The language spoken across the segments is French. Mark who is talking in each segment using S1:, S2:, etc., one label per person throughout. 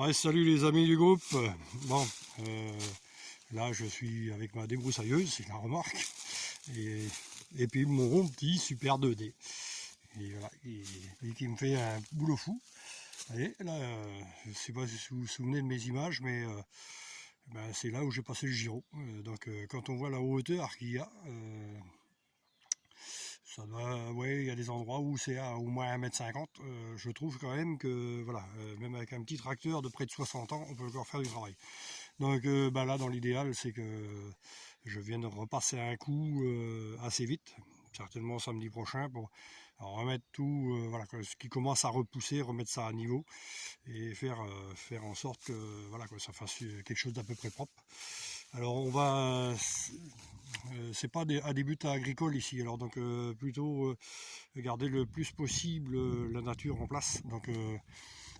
S1: Ouais, salut les amis du groupe. Bon, là je suis avec ma débroussailleuse, c'est la remorque, et puis mon petit Super 2D. Et voilà, et qui me fait un boulot fou. Et là, je ne sais pas si vous vous souvenez de mes images, mais ben, c'est là où j'ai passé le Giro. Quand on voit la hauteur qu'il y a, ça doit, ouais, il y a des endroits où c'est à au moins 1,50 m. Je trouve quand même que, voilà, même avec un petit tracteur de près de 60 ans, on peut encore faire du travail. Bah là, dans l'idéal, c'est que je vienne repasser un coup assez vite, certainement samedi prochain, pour remettre tout, voilà, ce qui commence à repousser, remettre ça à niveau et faire en sorte que, voilà, que ça fasse quelque chose d'à peu près propre. Alors on va, c'est pas à des buts agricoles ici, alors plutôt garder le plus possible la nature en place.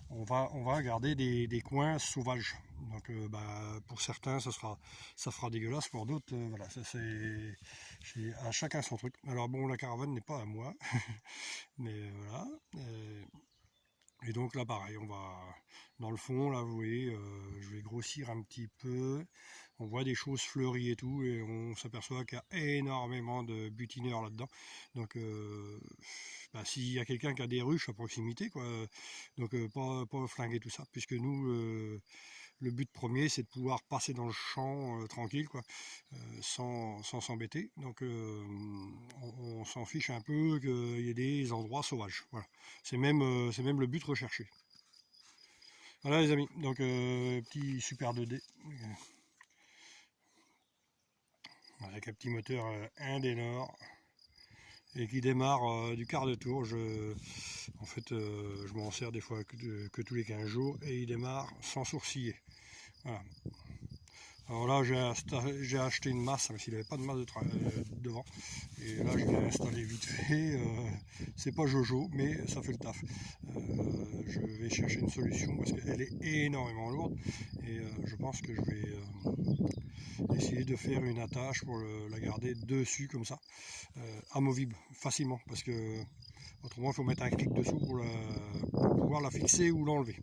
S1: On va garder des coins sauvages. Bah, pour certains, ça fera dégueulasse, pour d'autres, voilà, c'est à chacun son truc. Alors bon, la caravane n'est pas à moi, mais voilà. Et donc là, pareil, on va dans le fond, là, vous voyez, je vais grossir un petit peu. On voit des choses fleuries et tout, et on s'aperçoit qu'il y a énormément de butineurs là-dedans. Bah, s'il y a quelqu'un qui a des ruches à proximité, quoi, pas flinguer tout ça, puisque nous, le but premier, c'est de pouvoir passer dans le champ tranquille, quoi, sans s'embêter. On s'en fiche un peu qu'il y ait des endroits sauvages. Voilà. C'est même le but recherché. Voilà les amis, petit Super 2D avec un petit moteur Indenor et qui démarre du quart de tour. En fait, je m'en sers des fois que tous les 15 jours et il démarre sans sourciller. Voilà. Alors là, j'ai acheté une masse, mais s'il n'y avait pas de masse devant. Et là, je l'ai installé vite fait. C'est pas Jojo, mais ça fait le taf. Je vais chercher une solution parce qu'elle est énormément lourde. Et je pense que je vais essayer de faire une attache pour la garder dessus comme ça, amovible facilement. Parce que autrement, il faut mettre un clic dessous pour pouvoir la fixer ou l'enlever.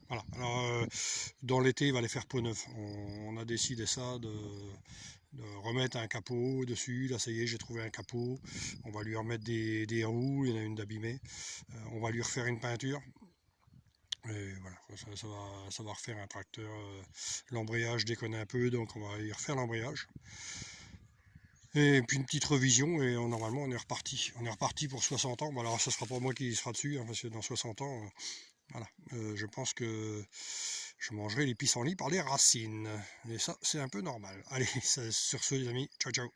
S1: Voilà. Alors, dans l'été, il va les faire peau neuve. On a décidé ça de remettre un capot dessus. Là, ça y est, j'ai trouvé un capot. On va lui remettre des roues. Il y en a une d'abîmée. On va lui refaire une peinture. Et voilà, ça va refaire un tracteur. L'embrayage déconne un peu, donc on va y refaire l'embrayage. Et puis une petite revision, et normalement on est reparti. On est reparti pour 60 ans. Bon, alors, ça sera pas moi qui sera dessus, hein, parce que dans 60 ans, voilà, je pense que je mangerai les pissenlits par les racines. Et ça, c'est un peu normal. Allez, sur ce les amis, ciao ciao.